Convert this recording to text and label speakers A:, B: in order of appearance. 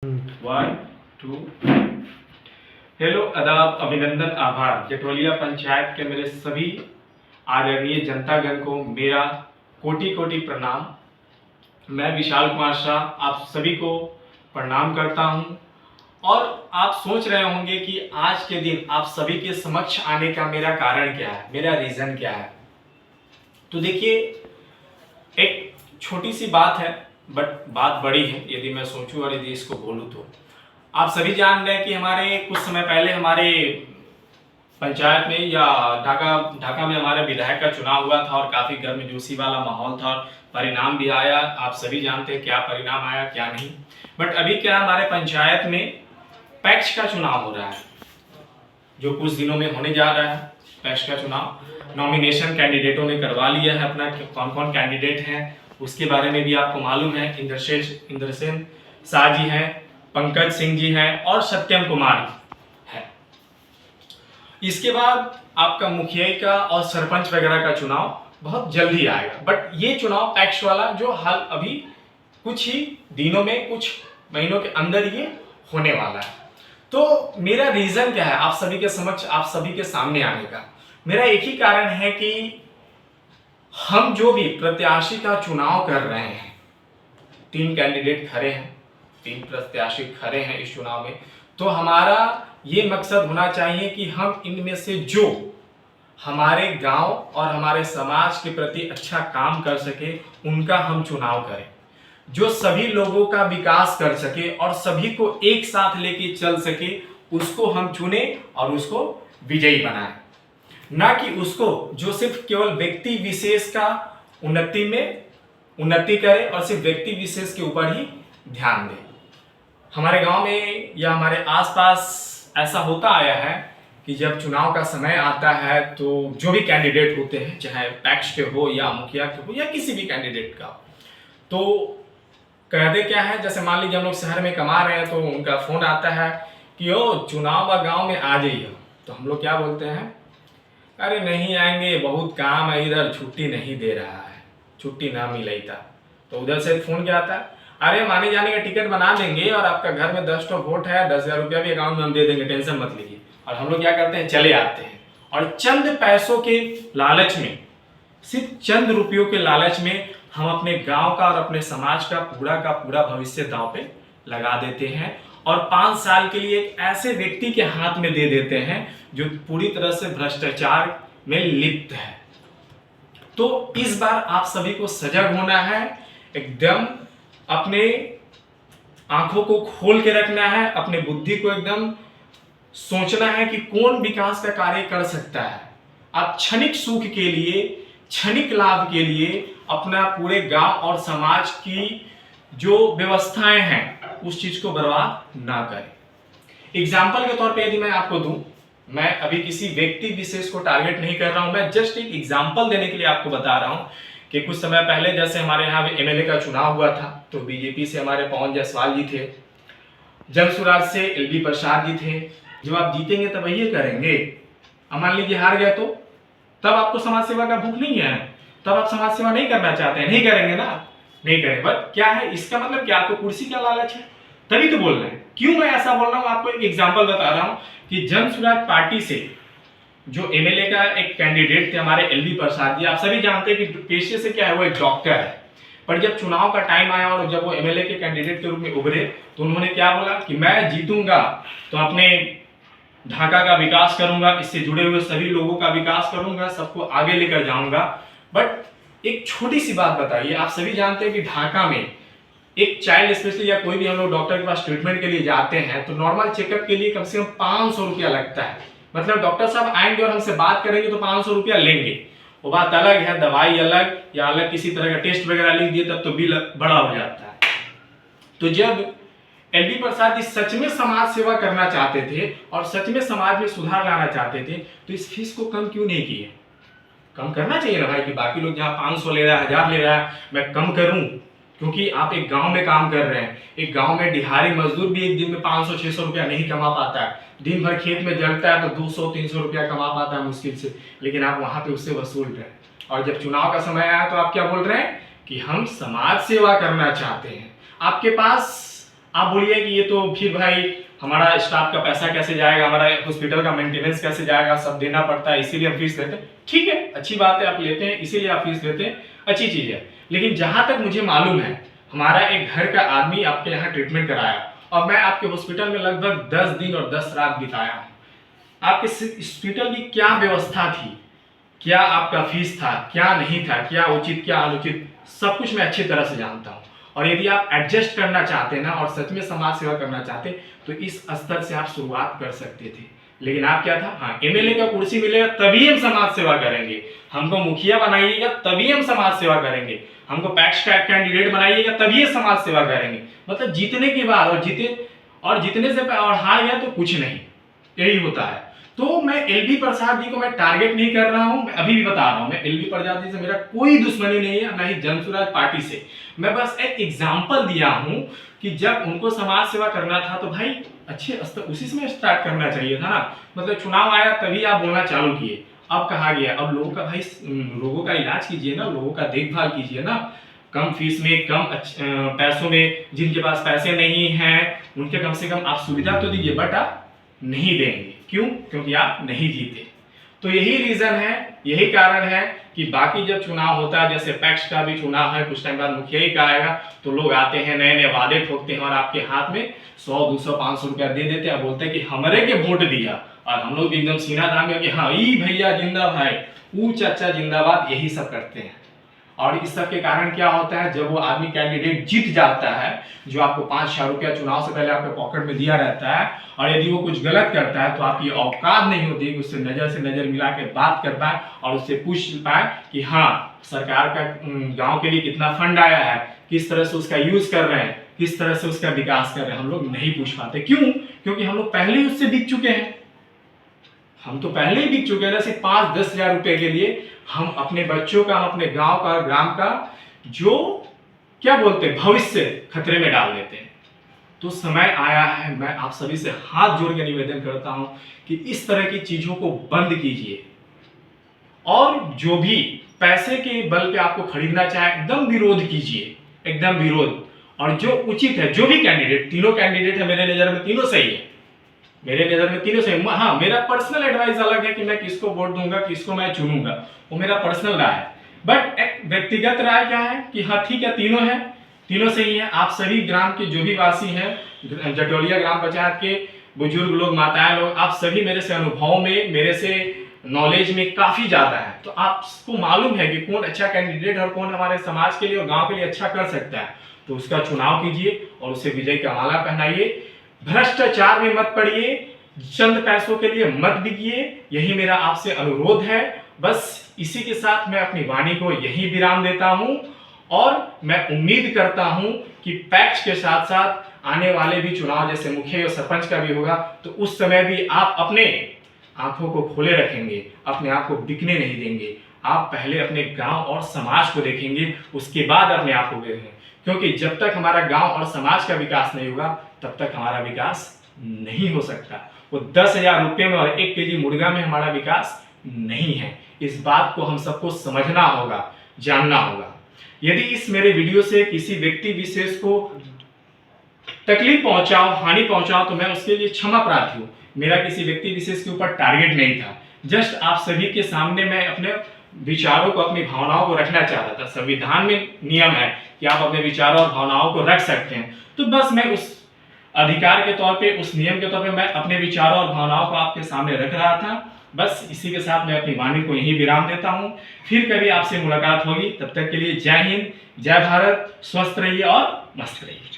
A: One two. Hello, आदाब, अभिनंदन, आभार। जटोलिया पंचायत के मेरे सभी आदरणीय जनतागण को मेरा कोटि कोटि प्रणाम। मैं विशाल कुमार शाह आप सभी को प्रणाम करता हूं। और आप सोच रहे होंगे कि आज के दिन आप सभी के समक्ष आने का मेरा कारण क्या है, मेरा रीजन क्या है। तो देखिए, एक छोटी सी बात है बट बात बड़ी है यदि मैं सोचूं और यदि इसको बोलूं तो। आप सभी जान रहे हैं कि हमारे कुछ समय पहले हमारे पंचायत में या ढाका में हमारे विधायक का चुनाव हुआ था और काफी गर्मजोशी वाला माहौल था और परिणाम भी आया। आप सभी जानते हैं क्या परिणाम आया क्या नहीं। बट अभी क्या हमारे पंचायत में पैक्स का चुनाव हो रहा है, जो कुछ दिनों में होने जा रहा है। पैक्स का चुनाव नॉमिनेशन कैंडिडेटों ने करवा लिया है अपना, कौन कौन कैंडिडेट हैं उसके बारे में भी आपको मालूम है। इंद्रसेन शाह जी हैं, पंकज सिंह जी हैं और सत्यम कुमार है। इसके बाद आपका मुखिया का और सरपंच वगैरह का चुनाव बहुत जल्दी आएगा। बट ये चुनाव पैक्स वाला जो हाल अभी कुछ ही दिनों में, कुछ महीनों के अंदर ये होने वाला है। तो मेरा रीजन क्या है आप सभी के समक्ष, आप सभी के सामने आने का? मेरा एक ही कारण है कि हम जो भी प्रत्याशी का चुनाव कर रहे हैं, 3 कैंडिडेट खड़े हैं, 3 प्रत्याशी खड़े हैं इस चुनाव में, तो हमारा ये मकसद होना चाहिए कि हम इनमें से जो हमारे गांव और हमारे समाज के प्रति अच्छा काम कर सके उनका हम चुनाव करें, जो सभी लोगों का विकास कर सके और सभी को एक साथ लेके चल सके, उसको हम चुने और उसको विजयी बनाएं। ना कि उसको जो सिर्फ केवल व्यक्ति विशेष का उन्नति करे और सिर्फ व्यक्ति विशेष के ऊपर ही ध्यान दे। हमारे गांव में या हमारे आसपास ऐसा होता आया है कि जब चुनाव का समय आता है तो जो भी कैंडिडेट होते हैं, चाहे पैक्स के हो या मुखिया के हो या किसी भी कैंडिडेट का, तो कहते क्या है, जैसे मान लीजिए हम लोग शहर में कमा रहे हैं तो उनका फोन आता है कि ओ चुनाव गांव में आ जाइए। तो हम लोग क्या बोलते हैं, अरे नहीं आएंगे, बहुत काम है इधर, छुट्टी नहीं दे रहा है, छुट्टी ना मिलेगा। तो उधर से फोन क्या आता है, अरे माने जाने का टिकट बना देंगे और आपका घर में 10 वोट है, 10,000 रुपया भी अकाउंट में हम दे देंगे, टेंशन मत लीजिए। और हम लोग क्या करते हैं, चले आते हैं और चंद पैसों के लालच में, सिर्फ चंद रुपयों के लालच में हम अपने गांव का और अपने समाज का पूरा भविष्य दांव पे लगा देते हैं और 5 साल के लिए एक ऐसे व्यक्ति के हाथ में दे देते हैं जो पूरी तरह से भ्रष्टाचार में लिप्त है। तो इस बार आप सभी को सजग होना है, एकदम अपने आंखों को खोल के रखना है, अपने बुद्धि को एकदम सोचना है कि कौन विकास का कार्य कर सकता है। आप क्षणिक सुख के लिए, क्षणिक लाभ के लिए अपना पूरे गांव और समाज की जो व्यवस्थाएं हैं उस चीज को बर्बाद ना करें। एग्जाम्पल के तौर पे यदि मैं आपको दूं, मैं अभी किसी व्यक्ति विशेष को टारगेट नहीं कर रहा हूं, मैं जस्ट एक एग्जाम्पल देने के लिए आपको बता रहा हूं कि कुछ समय पहले जैसे हमारे यहाँ एमएलए का चुनाव हुआ था तो बीजेपी से हमारे पवन जायसवाल जी थे, जनसुराज से एलबी प्रसाद जी थे। जब आप जीतेंगे तब ये करेंगे, मान लीजिए हार गए तो तब आपको समाज सेवा का भूख नहीं है, तब आप समाज सेवा नहीं करना चाहते हैं, नहीं करेंगे ना, नहीं करें। बट क्या है इसका मतलब कि आपको कुर्सी का लालच है, तभी तो बोल रहे हैं। क्यों मैं ऐसा बोल रहा हूं, आपको एक एग्जांपल बता रहा हूं कि जनसुराज पार्टी से जो एमएलए का एक कैंडिडेट थे हमारे एलबी प्रसाद जी, आप सभी जानते हैं कि पेशे से क्या है, वो एक डॉक्टर है। पर जब चुनाव का टाइम आया और जब वो एमएलए के कैंडिडेट के रूप में उभरे तो उन्होंने क्या बोला कि मैं जीतूंगा तो अपने ढाका का विकास करूंगा, इससे जुड़े हुए सभी लोगों का विकास करूंगा, सबको आगे लेकर जाऊंगा। बट एक छोटी सी बात बताइए, आप सभी जानते हैं कि ढाका में एक चाइल्ड स्पेशलिस्ट या कोई भी हम लोग डॉक्टर के पास ट्रीटमेंट के लिए जाते हैं तो नॉर्मल चेकअप के लिए कम से कम 500 रुपया लगता है। मतलब डॉक्टर साहब आएंगे और हमसे बात करेंगे तो 500 रुपया लेंगे, वो बात अलग है, दवाई अलग या अलग किसी तरह का टेस्ट वगैरह लिख दिए तब तो बिल बड़ा हो जाता है। तो जब एलबी प्रसाद जी सच में समाज सेवा करना चाहते थे और सच में समाज में सुधार लाना चाहते थे तो इस फीस को कम क्यों नहीं किए? कम करना चाहिए ना भाई, कि बाकी लोग जहाँ 500 ले रहा है, 1000 ले रहा है, मैं कम करूं। क्योंकि आप एक गांव में काम कर रहे हैं, एक गांव में दिहाड़ी मजदूर भी एक दिन में 500-600 रुपया नहीं कमा पाता है, दिन भर खेत में जलता है तो 200-300 रुपया कमा पाता है मुश्किल से, लेकिन आप वहां पे उससे वसूल रहे हैं। और जब चुनाव का समय आया तो आप क्या बोल रहे हैं कि हम समाज सेवा करना चाहते हैं। आपके पास आप बोलिए कि ये तो फिर भाई हमारा स्टाफ का पैसा कैसे जाएगा, हमारा हॉस्पिटल का मेंटेनेंस कैसे जाएगा, सब देना पड़ता है इसीलिए हम फीस लेते हैं। ठीक है, अच्छी बात है, आप लेते हैं इसीलिए आप फीस लेते हैं, अच्छी चीज है। लेकिन जहां तक मुझे मालूम है, हमारा एक घर का आदमी आपके यहाँ ट्रीटमेंट कराया और मैं आपके हॉस्पिटल में लगभग 10 दिन और 10 रात बिताया हूँ। आपके हॉस्पिटल की क्या व्यवस्था थी, क्या आपका फीस था, क्या नहीं था, क्या उचित क्या अनुचित, सब कुछ मैं अच्छी तरह से जानता हूँ। और यदि आप एडजस्ट करना चाहते ना और सच में समाज सेवा करना चाहते तो इस स्तर से आप शुरुआत कर सकते थे। लेकिन आप क्या था, हाँ एमएलए का कुर्सी मिलेगा तभी हम समाज सेवा करेंगे, हमको मुखिया बनाइएगा तभी हम समाज सेवा करेंगे, हमको पैक्स का कैंडिडेट बनाइएगा तभी समाज सेवा करेंगे। मतलब जीतने के बाद और जीतने से और हार गया तो कुछ नहीं, यही होता है। तो मैं एलबी प्रसाद जी को मैं टारगेट नहीं कर रहा हूं, मैं अभी भी बता रहा हूं, मैं एलबी प्रसाद जी से मेरा कोई दुश्मनी नहीं है, ना ही जनसुराज पार्टी से। मैं बस एक एग्जांपल दिया हूं कि जब उनको समाज सेवा करना था तो भाई अच्छे स्तर उसी समय स्टार्ट करना चाहिए था ना। मतलब चुनाव आया तभी आप बोलना चालू किए, अब कहा गया अब लोगों का भाई लोगों का इलाज कीजिए ना, लोगों का देखभाल कीजिए ना, कम फीस में कम पैसों में, जिनके पास पैसे नहीं हैं उनके कम से कम आप सुविधा तो दीजिए, बट आप नहीं देंगे। क्यों? क्योंकि आप नहीं जीते। तो यही रीजन है, यही कारण है कि बाकी जब चुनाव होता है, जैसे पैक्स का भी चुनाव है, कुछ टाइम बाद मुखिया ही का आएगा, तो लोग आते हैं नए नए वादे ठोकते हैं और आपके हाथ में 100 200 500 रुपया दे देते हैं, बोलते हैं कि हमरे के वोट दिया। और हम लोग भी एकदम सीना तान के कि हाँ ई भैया जिंदा भाई, ऊ चाचा जिंदाबाद, यही सब करते हैं। और इस सब के कारण क्या होता है, जब वो आदमी कैंडिडेट जीत जाता है, जो आपको 5-6 रुपया चुनाव से पहले आपके पॉकेट में दिया रहता है, और यदि वो कुछ गलत करता है तो आपकी औकात नहीं होती कि उससे नजर मिला के बात कर पाए और उससे पूछ पाए कि हाँ सरकार का गांव के लिए कितना फंड आया है, किस तरह से उसका यूज कर रहे हैं, किस तरह से उसका विकास कर रहे हैं, हम लोग नहीं पूछ पाते। क्यों? क्योंकि हम लोग पहले ही उससे बीत चुके हैं, हम तो पहले ही बिक चुके हैं। जैसे 5-10 हजार रुपए के लिए हम अपने बच्चों का, अपने गांव का, ग्राम का जो क्या बोलते हैं भविष्य खतरे में डाल देते हैं। तो समय आया है, मैं आप सभी से हाथ जोड़ के निवेदन करता हूं कि इस तरह की चीजों को बंद कीजिए और जो भी पैसे के बल पे आपको खरीदना चाहे एकदम विरोध कीजिए, एकदम विरोध। और जो उचित है, जो भी कैंडिडेट, तीनों कैंडिडेट है मेरे नजर में, तीनों सही है, मेरे नजर में तीनों से। हाँ मेरा पर्सनल एडवाइस अलग है कि मैं किसको वोट दूंगा, किसको मैं चुनूंगा, वो मेरा पर्सनल राय है। बट एक व्यक्तिगत राय क्या है कि हाँ ठीक है तीनों है, तीनों सही है। आप सभी ग्राम के जो भी वासी हैं, जटोलिया ग्राम पंचायत के बुजुर्ग लोग, माताएं लोग, आप सभी मेरे से अनुभव में, मेरे से नॉलेज में काफी ज्यादा है, तो आपको मालूम है कि कौन अच्छा कैंडिडेट और कौन हमारे समाज के लिए और गांव के लिए अच्छा कर सकता है। तो उसका चुनाव कीजिए और उसे विजय का माला पहनाइए। भ्रष्टाचार में मत पड़िए, चंद पैसों के लिए मत बिकिए, यही मेरा आपसे अनुरोध है। बस इसी के साथ मैं अपनी वाणी को यही विराम देता हूं और मैं उम्मीद करता हूं कि पैक्स के साथ साथ आने वाले भी चुनाव जैसे मुखिया और सरपंच का भी होगा, तो उस समय भी आप अपने आंखों को खोले रखेंगे, अपने आप को बिकने नहीं देंगे। आप पहले अपने गांव और समाज को देखेंगे, उसके बाद अपने आप को देखेंगे। क्योंकि जब तक हमारा गांव और समाज का विकास नहीं होगा तब तक हमारा विकास नहीं हो सकता। वो 10,000 रुपये में और 1 केजी मुर्गा में हमारा विकास नहीं है। इस बात को हम सबको समझना होगा, जानना होगा। यदि इस मेरे वीडियो से किसी व्यक्ति विशेष को तकलीफ पहुंचाओ, हानि पहुंचाओ, तो मैं उसके लिए क्षमा प्रार्थी हूँ। मेरा किसी व्यक्ति विशेष के ऊपर टारगेट नहीं था, जस्ट आप सभी के सामने मैं अपने विचारों को, अपनी भावनाओं को रखना चाहता था। संविधान में नियम है कि आप अपने विचारों और भावनाओं को रख सकते हैं, तो बस मैं उस अधिकार के तौर पे, उस नियम के तौर पे मैं अपने विचारों और भावनाओं को आपके सामने रख रहा था। बस इसी के साथ मैं अपनी वाणी को यहीं विराम देता हूं। फिर कभी आपसे मुलाकात होगी, तब तक के लिए जय हिंद, जय भारत, स्वस्थ रहिए और मस्त रहिए।